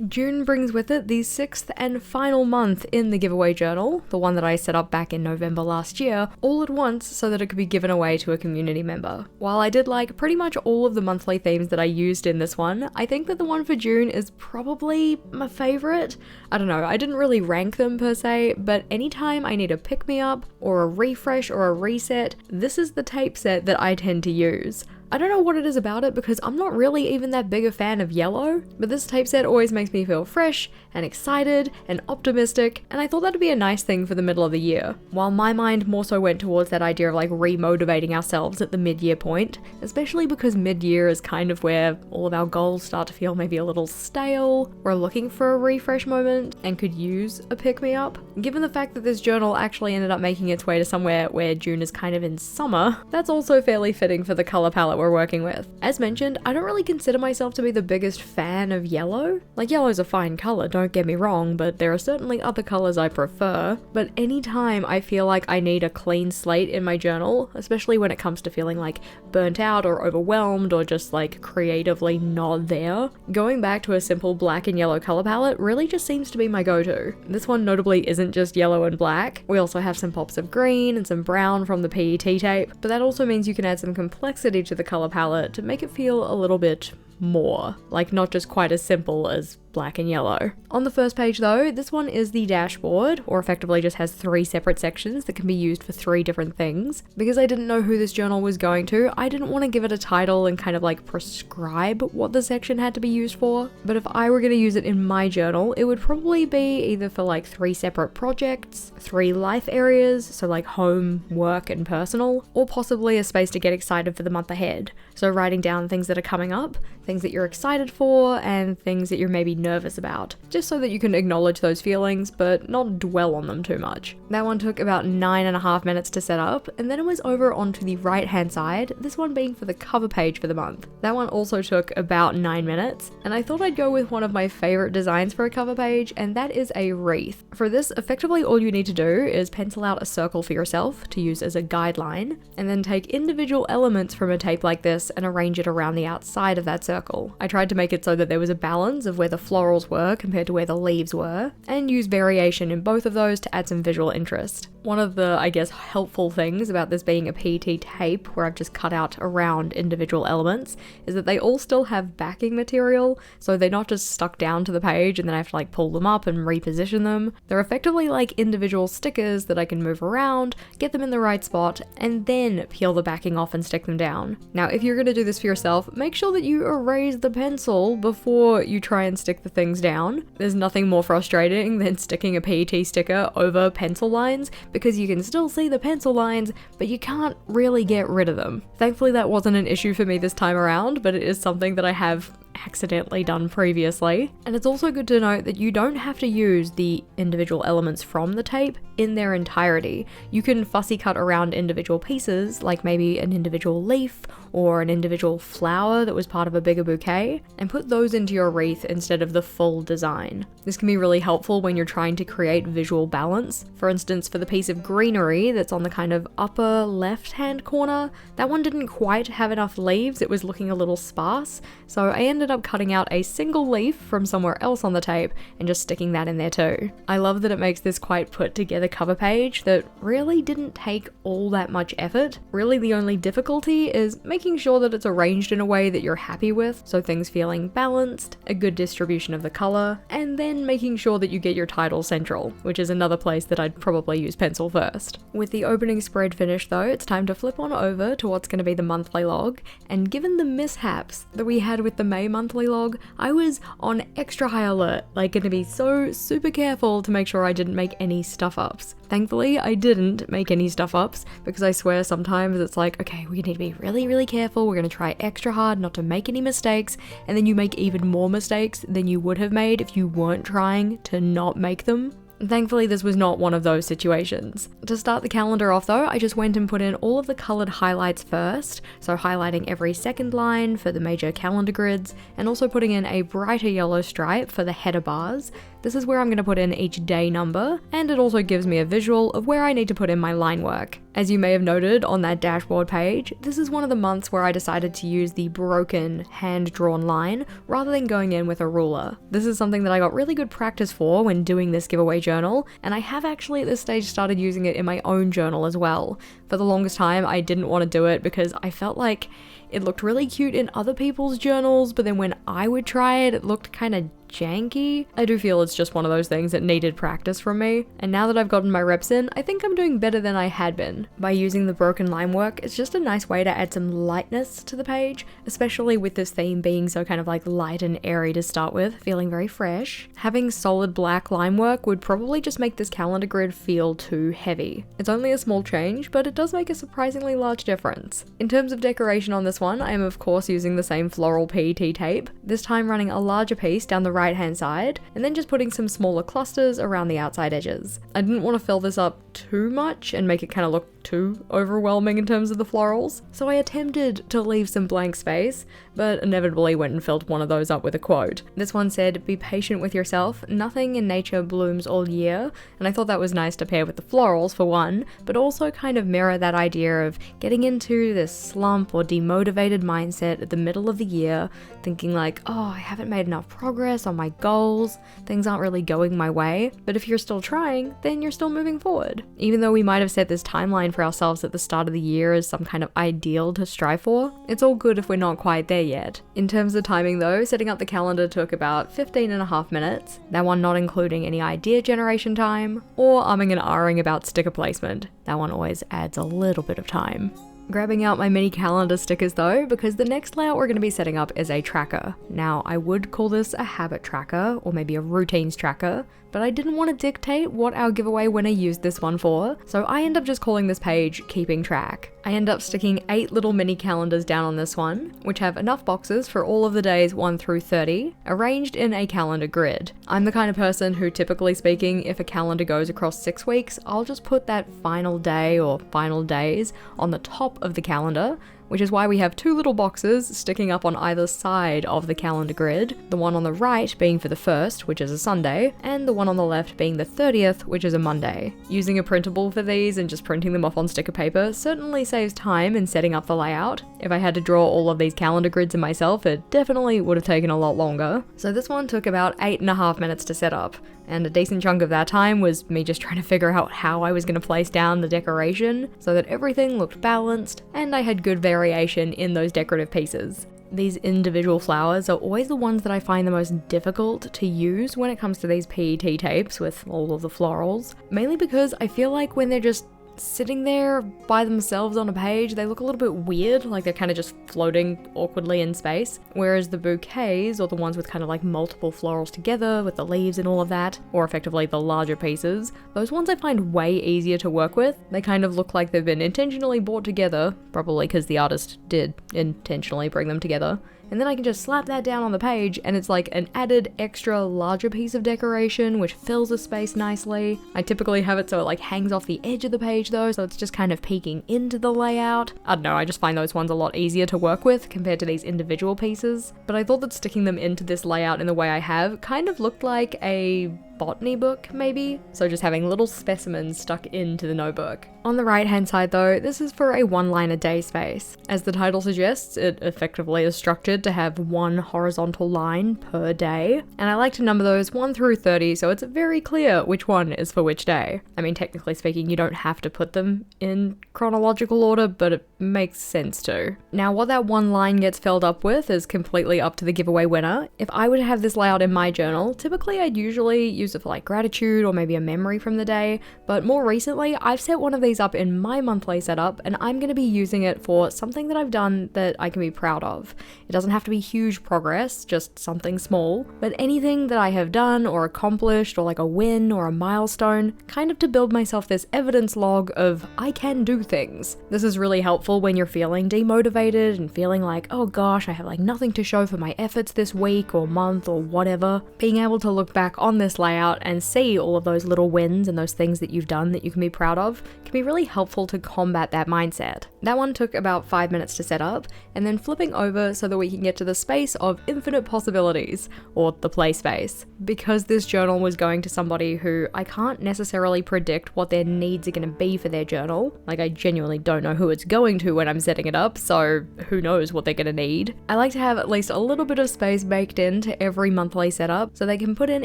June brings with it the 6th and final month in the giveaway journal, the one that I set up back in November last year, all at once so that it could be given away to a community member. While I did like pretty much all of the monthly themes that I used in this one, I think that the one for June is probably my favorite. I don't know, I didn't really rank them per se, but anytime I need a pick-me-up or a refresh or a reset, this is the tape set that I tend to use. I don't know what it is about it because I'm not really even that big a fan of yellow, but this tape set always makes me feel fresh and excited and optimistic, and I thought that'd be a nice thing for the middle of the year. While my mind more so went towards that idea of like re-motivating ourselves at the mid-year point, especially because mid-year is kind of where all of our goals start to feel maybe a little stale. We're looking for a refresh moment and could use a pick-me-up. Given the fact that this journal actually ended up making its way to somewhere where June is kind of in summer, that's also fairly fitting for the color palette we're working with. As mentioned, I don't really consider myself to be the biggest fan of yellow. Like, yellow's a fine color, don't get me wrong, but there are certainly other colors I prefer. But anytime I feel like I need a clean slate in my journal, especially when it comes to feeling like burnt out or overwhelmed or just like creatively not there, going back to a simple black and yellow color palette really just seems to be my go-to. This one notably isn't just yellow and black. We also have some pops of green and some brown from the PET tape, but that also means you can add some complexity to the color palette to make it feel a little bit more, like not just quite as simple as black and yellow. On the first page though, this one is the dashboard, or effectively just has 3 separate sections that can be used for 3 different things. Because I didn't know who this journal was going to, I didn't want to give it a title and kind of like prescribe what the section had to be used for, but if I were going to use it in my journal, it would probably be either for like 3 separate projects, 3 life areas, so like home, work, and personal, or possibly a space to get excited for the month ahead. So writing down things that are coming up, things that you're excited for, and things that you're maybe nervous about, just so that you can acknowledge those feelings but not dwell on them too much. That one took about 9.5 minutes to set up, and then it was over onto the right hand side, this one being for the cover page for the month. That one also took about 9 minutes, and I thought I'd go with one of my favorite designs for a cover page, and that is a wreath. For this, effectively all you need to do is pencil out a circle for yourself to use as a guideline, and then take individual elements from a tape like this and arrange it around the outside of that circle. I tried to make it so that there was a balance of where the florals were compared to where the leaves were, and use variation in both of those to add some visual interest. One of the, I guess, helpful things about this being a PET tape, where I've just cut out around individual elements, is that they all still have backing material, so they're not just stuck down to the page and then I have to like pull them up and reposition them. They're effectively like individual stickers that I can move around, get them in the right spot, and then peel the backing off and stick them down. Now, if you're going to do this for yourself, make sure that you erase the pencil before you try and stick the things down. There's nothing more frustrating than sticking a PET sticker over pencil lines, because you can still see the pencil lines, but you can't really get rid of them. Thankfully that wasn't an issue for me this time around, but it is something that I have accidentally done previously. And it's also good to note that you don't have to use the individual elements from the tape in their entirety. You can fussy cut around individual pieces, like maybe an individual leaf or an individual flower that was part of a bigger bouquet, and put those into your wreath instead of the full design. This can be really helpful when you're trying to create visual balance. For instance, for the piece of greenery that's on the kind of upper left-hand corner, that one didn't quite have enough leaves, it was looking a little sparse, so I ended up cutting out a single leaf from somewhere else on the tape and just sticking that in there too. I love that it makes this quite put together cover page that really didn't take all that much effort. Really the only difficulty is making sure that it's arranged in a way that you're happy with, so things feeling balanced, a good distribution of the color, and then making sure that you get your title central, which is another place that I'd probably use pencil first. With the opening spread finished though, it's time to flip on over to what's going to be the monthly log, and given the mishaps that we had with the May monthly log, I was on extra high alert, like going to be so super careful to make sure I didn't make any stuff ups. Thankfully, I didn't make any stuff ups, because I swear sometimes it's like, okay, we need to be really, really careful, we're going to try extra hard not to make any mistakes, and then you make even more mistakes than you would have made if you weren't trying to not make them. Thankfully, this was not one of those situations. To start the calendar off though, I just went and put in all of the coloured highlights first, so highlighting every second line for the major calendar grids, and also putting in a brighter yellow stripe for the header bars. this is where I'm going to put in each day number, and it also gives me a visual of where I need to put in my line work. As you may have noted on that dashboard page, this is one of the months where I decided to use the broken hand-drawn line rather than going in with a ruler. This is something that I got really good practice for when doing this giveaway journal, and I have actually at this stage started using it in my own journal as well. For the longest time, I didn't want to do it because I felt like it looked really cute in other people's journals, but then when I would try it, it looked kind of janky. I do feel it's just one of those things that needed practice from me, and now that I've gotten my reps in, I think I'm doing better than I had been. By using the broken line work, it's just a nice way to add some lightness to the page, especially with this theme being so kind of like light and airy to start with, feeling very fresh. Having solid black line work would probably just make this calendar grid feel too heavy. It's only a small change, but it does make a surprisingly large difference. In terms of decoration on this one, I am of course using the same floral PET tape, this time running a larger piece down the right hand side, and then just putting some smaller clusters around the outside edges. I didn't want to fill this up too much and make it kind of look too overwhelming in terms of the florals, so I attempted to leave some blank space, but inevitably went and filled one of those up with a quote. This one said, "Be patient with yourself, nothing in nature blooms all year," and I thought that was nice to pair with the florals for one, but also kind of mirror that idea of getting into this slump or demotivated mindset at the middle of the year, thinking like, oh, I haven't made enough progress on my goals, things aren't really going my way, but if you're still trying, then you're still moving forward. Even though we might have set this timeline for ourselves at the start of the year as some kind of ideal to strive for, it's all good if we're not quite there yet. In terms of timing though, setting up the calendar took about 15.5 minutes, that one not including any idea generation time, or umming and ahhing about sticker placement. That one always adds a little bit of time. Grabbing out my mini calendar stickers though, because the next layout we're going to be setting up is a tracker. Now, I would call this a habit tracker, or maybe a routines tracker, but I didn't want to dictate what our giveaway winner used this one for, so I end up just calling this page Keeping Track. I end up sticking 8 little mini calendars down on this one, which have enough boxes for all of the days 1 through 30, arranged in a calendar grid. I'm the kind of person who, typically speaking, if a calendar goes across 6 weeks, I'll just put that final day or final days on the top of the calendar, which is why we have 2 little boxes sticking up on either side of the calendar grid, the one on the right being for the 1st, which is a Sunday, and the one on the left being the 30th, which is a Monday. Using a printable for these and just printing them off on sticker paper certainly saves time in setting up the layout. If I had to draw all of these calendar grids in myself, it definitely would have taken a lot longer. So this one took about 8.5 minutes to set up, and a decent chunk of that time was me just trying to figure out how I was going to place down the decoration so that everything looked balanced and I had good variation in those decorative pieces. These individual flowers are always the ones that I find the most difficult to use when it comes to these PET tapes with all of the florals, mainly because I feel like when they're just sitting there by themselves on a page, they look a little bit weird, like they're kind of just floating awkwardly in space, whereas the bouquets, or the ones with kind of like multiple florals together with the leaves and all of that, or effectively the larger pieces, those ones I find way easier to work with. They kind of look like they've been intentionally brought together, probably because the artist did intentionally bring them together, and then I can just slap that down on the page and it's like an added extra larger piece of decoration which fills the space nicely. I typically have it so it like hangs off the edge of the page though, so it's just kind of peeking into the layout. I don't know, I just find those ones a lot easier to work with compared to these individual pieces, but I thought that sticking them into this layout in the way I have kind of looked like a botany book, maybe? So just having little specimens stuck into the notebook. On the right hand side though, this is for a 1 line a day space. As the title suggests, it effectively is structured to have 1 horizontal line per day, and I like to number those 1 through 30 so it's very clear which one is for which day. I mean, technically speaking, you don't have to put them in chronological order, but it makes sense to. Now, what that 1 line gets filled up with is completely up to the giveaway winner. If I were to have this layout in my journal, typically I'd usually use it for like gratitude or maybe a memory from the day, but more recently I've set one of these up in my monthly setup and I'm going to be using it for something that I've done that I can be proud of. It doesn't have to be huge progress, just something small, but anything that I have done or accomplished or like a win or a milestone, kind of to build myself this evidence log of I can do things. This is really helpful when you're feeling demotivated and feeling like, oh gosh, I have like nothing to show for my efforts this week or month or whatever. Being able to look back on this layout and see all of those little wins and those things that you've done that you can be proud of can be really helpful to combat that mindset. That one took about 5 minutes to set up, and then flipping over so that we can get to the space of infinite possibilities, or the play space. Because this journal was going to somebody who I can't necessarily predict what their needs are going to be for their journal, like I genuinely don't know who it's going to when I'm setting it up, so who knows what they're going to need. I like to have at least a little bit of space baked into every monthly setup so they can put in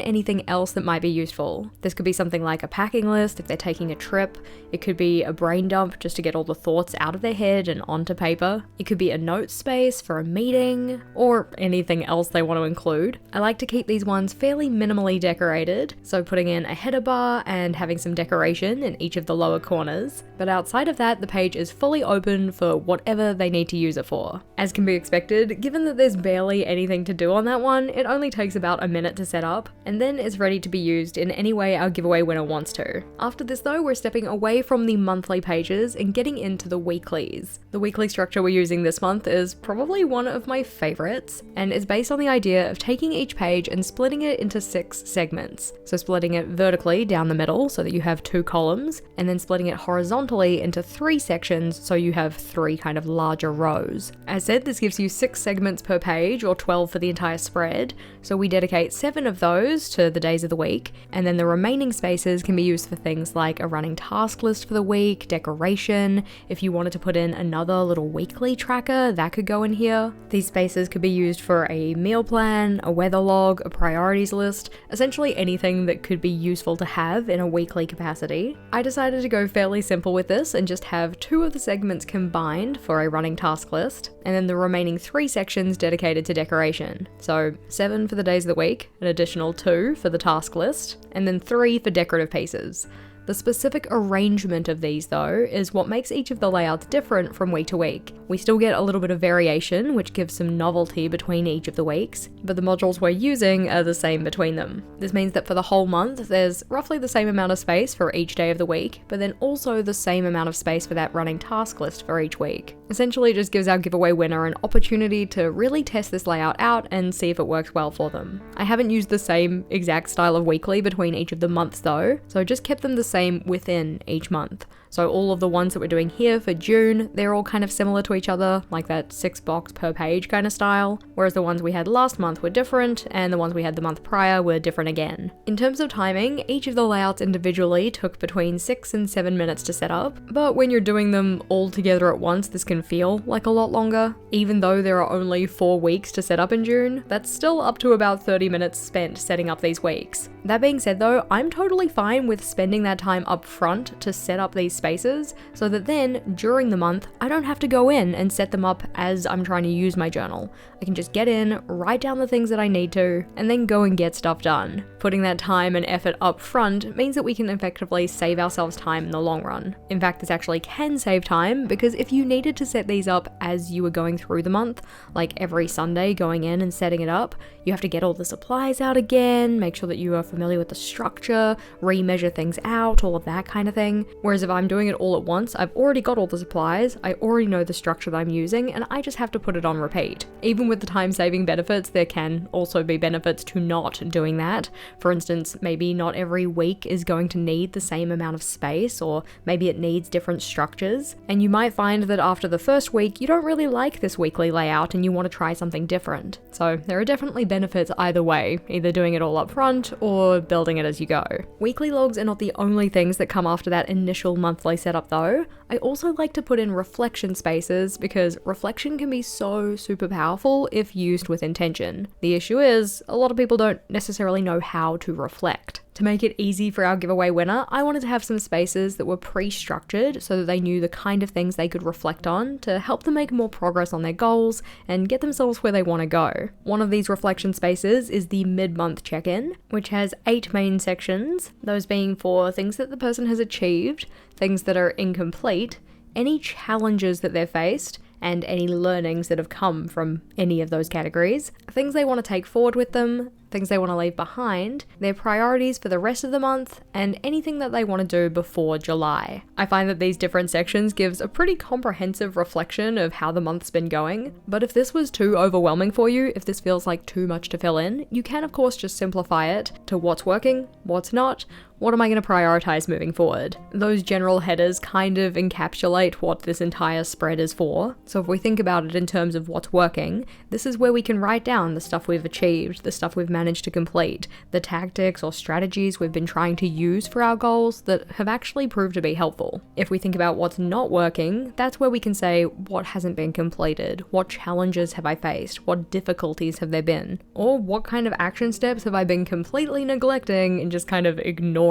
anything else that might be useful. This could be something like a packing list if they're taking a trip, it could be a brain dump just to get all the thoughts out of their head and onto paper, it could be a note space for a meeting, or anything else they want to include. I like to keep these ones fairly minimally decorated, so putting in a header bar and having some decoration in each of the lower corners, but outside of that the page is fully open for whatever they need to use it for. As can be expected, given that there's barely anything to do on that one, it only takes about a minute to set up, and then it's ready to be used in any way our giveaway winner wants to. After this though, we're stepping away from the monthly pages and getting into the weeklies. The weekly structure we're using this month is probably one of my favorites, and is based on the idea of taking each page and splitting it into 6 segments. So splitting it vertically down the middle so that you have 2 columns, and then splitting it horizontally into 3 sections so you have 3 kind of larger rows. As said, this gives you 6 segments per page, or 12 for the entire spread, so we dedicate 7 of those to the days of the week, and then the remaining spaces can be used for things like a running task list for the week, decoration, if you wanted to put in another little weekly tracker, that could go in here. These spaces could be used for a meal plan, a weather log, a priorities list, essentially anything that could be useful to have in a weekly capacity. I decided to go fairly simple with this and just have 2 of the segments combined for a running task list, and then the remaining 3 sections dedicated to decoration. So 7 for the days of the week, an additional 2 for the task list, and then 3 for decorative pieces. The specific arrangement of these though is what makes each of the layouts different from week to week. We still get a little bit of variation, which gives some novelty between each of the weeks, but the modules we're using are the same between them. This means that for the whole month, there's roughly the same amount of space for each day of the week, but then also the same amount of space for that running task list for each week. Essentially, it just gives our giveaway winner an opportunity to really test this layout out and see if it works well for them. I haven't used the same exact style of weekly between each of the months though, so I just kept them the same within each month. So all of the ones that we're doing here for June, they're all kind of similar to each other, like that 6 box per page kind of style, whereas the ones we had last month were different, and the ones we had the month prior were different again. In terms of timing, each of the layouts individually took between 6 and 7 minutes to set up, but when you're doing them all together at once, this can feel like a lot longer. Even though there are only 4 weeks to set up in June, that's still up to about 30 minutes spent setting up these weeks. That being said though, I'm totally fine with spending that time up front to set up these spaces, so that then, during the month, I don't have to go in and set them up as I'm trying to use my journal. I can just get in, write down the things that I need to, and then go and get stuff done. Putting that time and effort up front means that we can effectively save ourselves time in the long run. In fact, this actually can save time, because if you needed to set these up as you were going through the month, like every Sunday going in and setting it up, you have to get all the supplies out again, make sure that you are familiar with the structure, remeasure things out, all of that kind of thing. Whereas if I'm doing it all at once, I've already got all the supplies, I already know the structure that I'm using, and I just have to put it on repeat. Even with the time-saving benefits, there can also be benefits to not doing that. For instance, maybe not every week is going to need the same amount of space, or maybe it needs different structures, and you might find that after the first week, you don't really like this weekly layout and you want to try something different. So there are definitely benefits either way, either doing it all up front or building it as you go. Weekly logs are not the only things that come after that initial monthly setup though. I also like to put in reflection spaces, because reflection can be so super powerful if used with intention. The issue is, a lot of people don't necessarily know how to reflect. To make it easy for our giveaway winner, I wanted to have some spaces that were pre-structured so that they knew the kind of things they could reflect on to help them make more progress on their goals and get themselves where they want to go. One of these reflection spaces is the mid-month check-in, which has 8 main sections, those being for things that the person has achieved, things that are incomplete, any challenges that they've faced, and any learnings that have come from any of those categories, things they want to take forward with them, things they want to leave behind, their priorities for the rest of the month, and anything that they want to do before July. I find that these different sections gives a pretty comprehensive reflection of how the month's been going, but if this was too overwhelming for you, if this feels like too much to fill in, you can of course just simplify it to what's working, what's not, what am I going to prioritize moving forward? Those general headers kind of encapsulate what this entire spread is for. So if we think about it in terms of what's working, this is where we can write down the stuff we've achieved, the stuff we've managed to complete, the tactics or strategies we've been trying to use for our goals that have actually proved to be helpful. If we think about what's not working, that's where we can say what hasn't been completed, what challenges have I faced, what difficulties have there been, or what kind of action steps have I been completely neglecting and just kind of ignoring.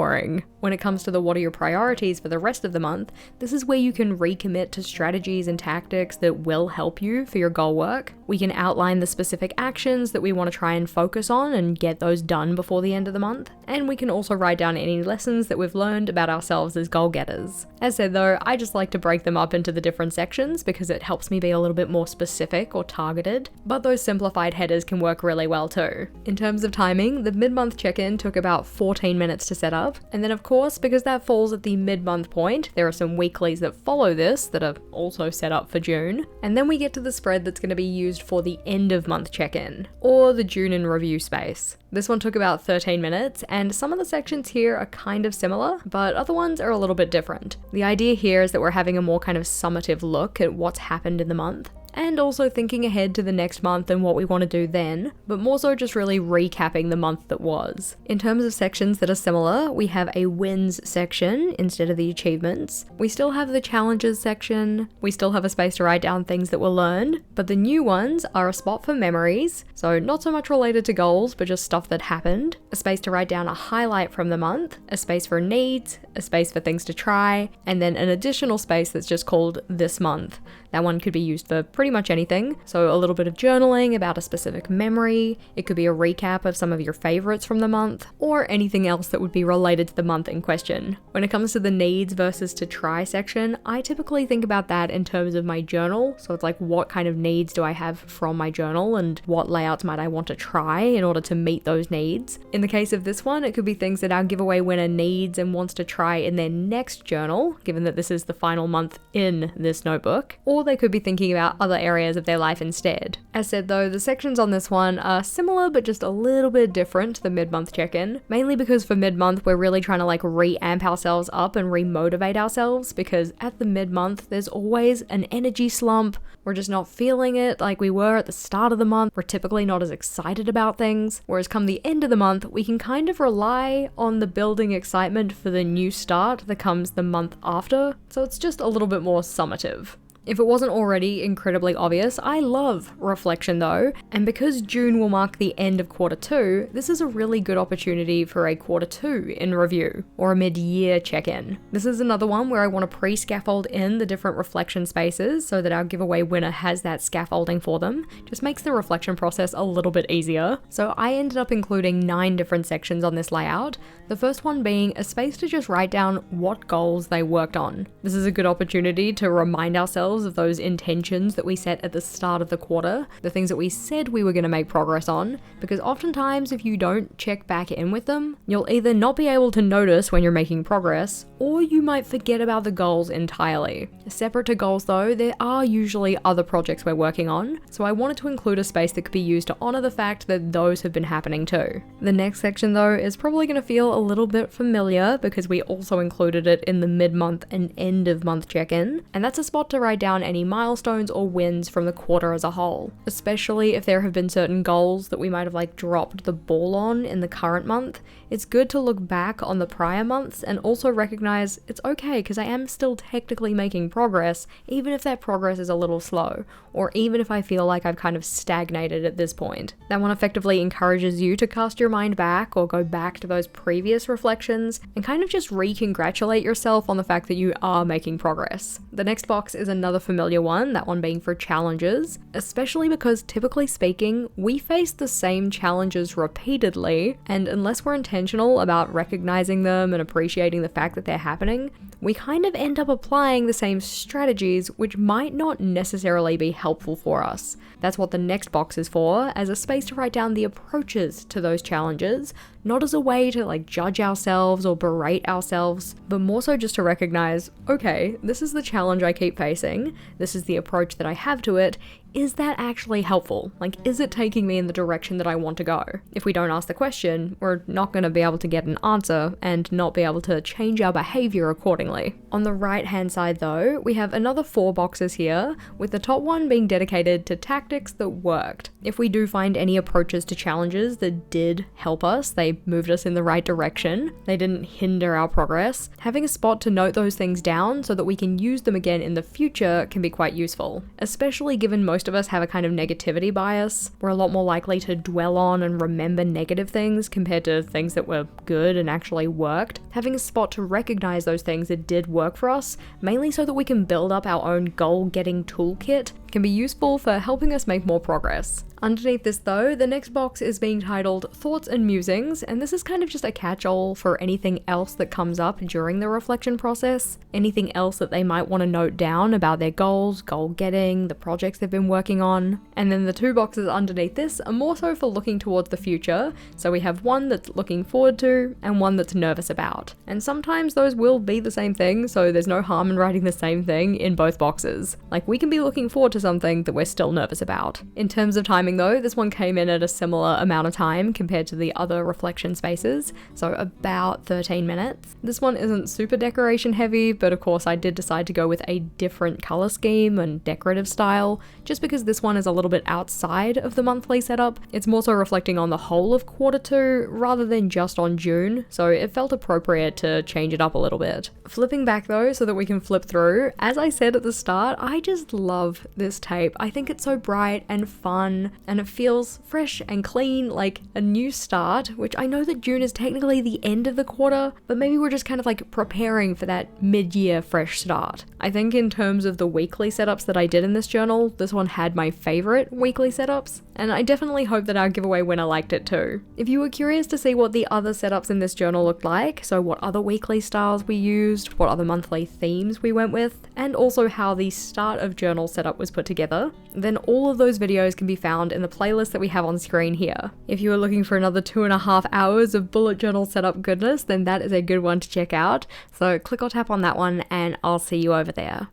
When it comes to the what are your priorities for the rest of the month, this is where you can recommit to strategies and tactics that will help you for your goal work. We can outline the specific actions that we want to try and focus on and get those done before the end of the month. And we can also write down any lessons that we've learned about ourselves as goal getters. As said though, I just like to break them up into the different sections because it helps me be a little bit more specific or targeted, but those simplified headers can work really well too. In terms of timing, the mid-month check-in took about 14 minutes to set up. And then of course, because that falls at the mid-month point, there are some weeklies that follow this that are also set up for June. And then we get to the spread that's going to be used for the end of month check-in, or the June in review space. This one took about 13 minutes, and some of the sections here are kind of similar, but other ones are a little bit different. The idea here is that we're having a more kind of summative look at what's happened in the month, and also thinking ahead to the next month and what we want to do then, but more so just really recapping the month that was. In terms of sections that are similar, we have a wins section instead of the achievements. We still have the challenges section. We still have a space to write down things that were learned, but the new ones are a spot for memories, so not so much related to goals, but just stuff that happened, a space to write down a highlight from the month, a space for needs, a space for things to try, and then an additional space that's just called this month. That one could be used for pretty much anything, so a little bit of journaling about a specific memory, it could be a recap of some of your favorites from the month, or anything else that would be related to the month in question. When it comes to the needs versus to try section, I typically think about that in terms of my journal, so it's like what kind of needs do I have from my journal and what layouts might I want to try in order to meet those needs. In the case of this one, it could be things that our giveaway winner needs and wants to try in their next journal, given that this is the final month in this notebook, or they could be thinking about other areas of their life instead. As said though, the sections on this one are similar but just a little bit different to the mid-month check-in, mainly because for mid-month we're really trying to like re-amp ourselves up and re-motivate ourselves, because at the mid-month there's always an energy slump, we're just not feeling it like we were at the start of the month, we're typically not as excited about things, whereas come the end of the month we can kind of rely on the building excitement for the new start that comes the month after, so it's just a little bit more summative. If it wasn't already incredibly obvious, I love reflection though, and because June will mark the end of quarter 2, this is a really good opportunity for a quarter 2 in review, or a mid-year check-in. This is another one where I want to pre-scaffold in the different reflection spaces so that our giveaway winner has that scaffolding for them. Just makes the reflection process a little bit easier. So I ended up including 9 different sections on this layout, the first one being a space to just write down what goals they worked on. This is a good opportunity to remind ourselves of those intentions that we set at the start of the quarter, the things that we said we were going to make progress on, because oftentimes if you don't check back in with them, you'll either not be able to notice when you're making progress, or you might forget about the goals entirely. Separate to goals though, there are usually other projects we're working on, so I wanted to include a space that could be used to honor the fact that those have been happening too. The next section though is probably going to feel a little bit familiar because we also included it in the mid-month and end of month check-in, and that's a spot to write down any milestones or wins from the quarter as a whole, especially if there have been certain goals that we might have like dropped the ball on in the current month. It's good to look back on the prior months and also recognize it's okay because I am still technically making progress, even if that progress is a little slow, or even if I feel like I've kind of stagnated at this point. That one effectively encourages you to cast your mind back or go back to those previous reflections and kind of just re-congratulate yourself on the fact that you are making progress. The next box is another another familiar one, that one being for challenges, especially because typically speaking, we face the same challenges repeatedly, and unless we're intentional about recognizing them and appreciating the fact that they're happening, we kind of end up applying the same strategies, which might not necessarily be helpful for us. That's what the next box is for, as a space to write down the approaches to those challenges, not as a way to judge ourselves or berate ourselves, but more so just to recognize, okay, this is the challenge I keep facing, this is the approach that I have to it. Is that actually helpful? Is it taking me in the direction that I want to go? If we don't ask the question, we're not going to be able to get an answer and not be able to change our behavior accordingly. On the right hand side though, we have another 4 boxes here, with the top one being dedicated to tactics that worked. If we do find any approaches to challenges that did help us, they moved us in the right direction, they didn't hinder our progress, having a spot to note those things down so that we can use them again in the future can be quite useful, especially given most of us have a kind of negativity bias. We're a lot more likely to dwell on and remember negative things compared to things that were good and actually worked. Having a spot to recognize those things that did work for us, mainly so that we can build up our own goal-getting toolkit, can be useful for helping us make more progress. Underneath this though, the next box is being titled Thoughts and Musings, and this is kind of just a catch-all for anything else that comes up during the reflection process, anything else that they might want to note down about their goals, goal getting, the projects they've been working on. And then the 2 boxes underneath this are more so for looking towards the future, so we have one that's looking forward to and one that's nervous about. And sometimes those will be the same thing, so there's no harm in writing the same thing in both boxes. We can be looking forward to something that we're still nervous about. In terms of timing though, this one came in at a similar amount of time compared to the other reflection spaces, so about 13 minutes. This one isn't super decoration heavy, but of course I did decide to go with a different color scheme and decorative style, just because this one is a little bit outside of the monthly setup. It's more so reflecting on the whole of Q2 rather than just on June, so it felt appropriate to change it up a little bit. Flipping back though, so that we can flip through, as I said at the start, I just love this tape. I think it's so bright and fun, and it feels fresh and clean, like a new start, which I know that June is technically the end of the quarter, but maybe we're just kind of preparing for that mid-year fresh start. I think in terms of the weekly setups that I did in this journal, this one had my favorite weekly setups, and I definitely hope that our giveaway winner liked it too. If you were curious to see what the other setups in this journal looked like, so what other weekly styles we used, what other monthly themes we went with, and also how the start of journal setup was put together, then all of those videos can be found in the playlist that we have on screen here. If you are looking for another 2.5 hours of bullet journal setup goodness, then that is a good one to check out. So click or tap on that one and I'll see you over there.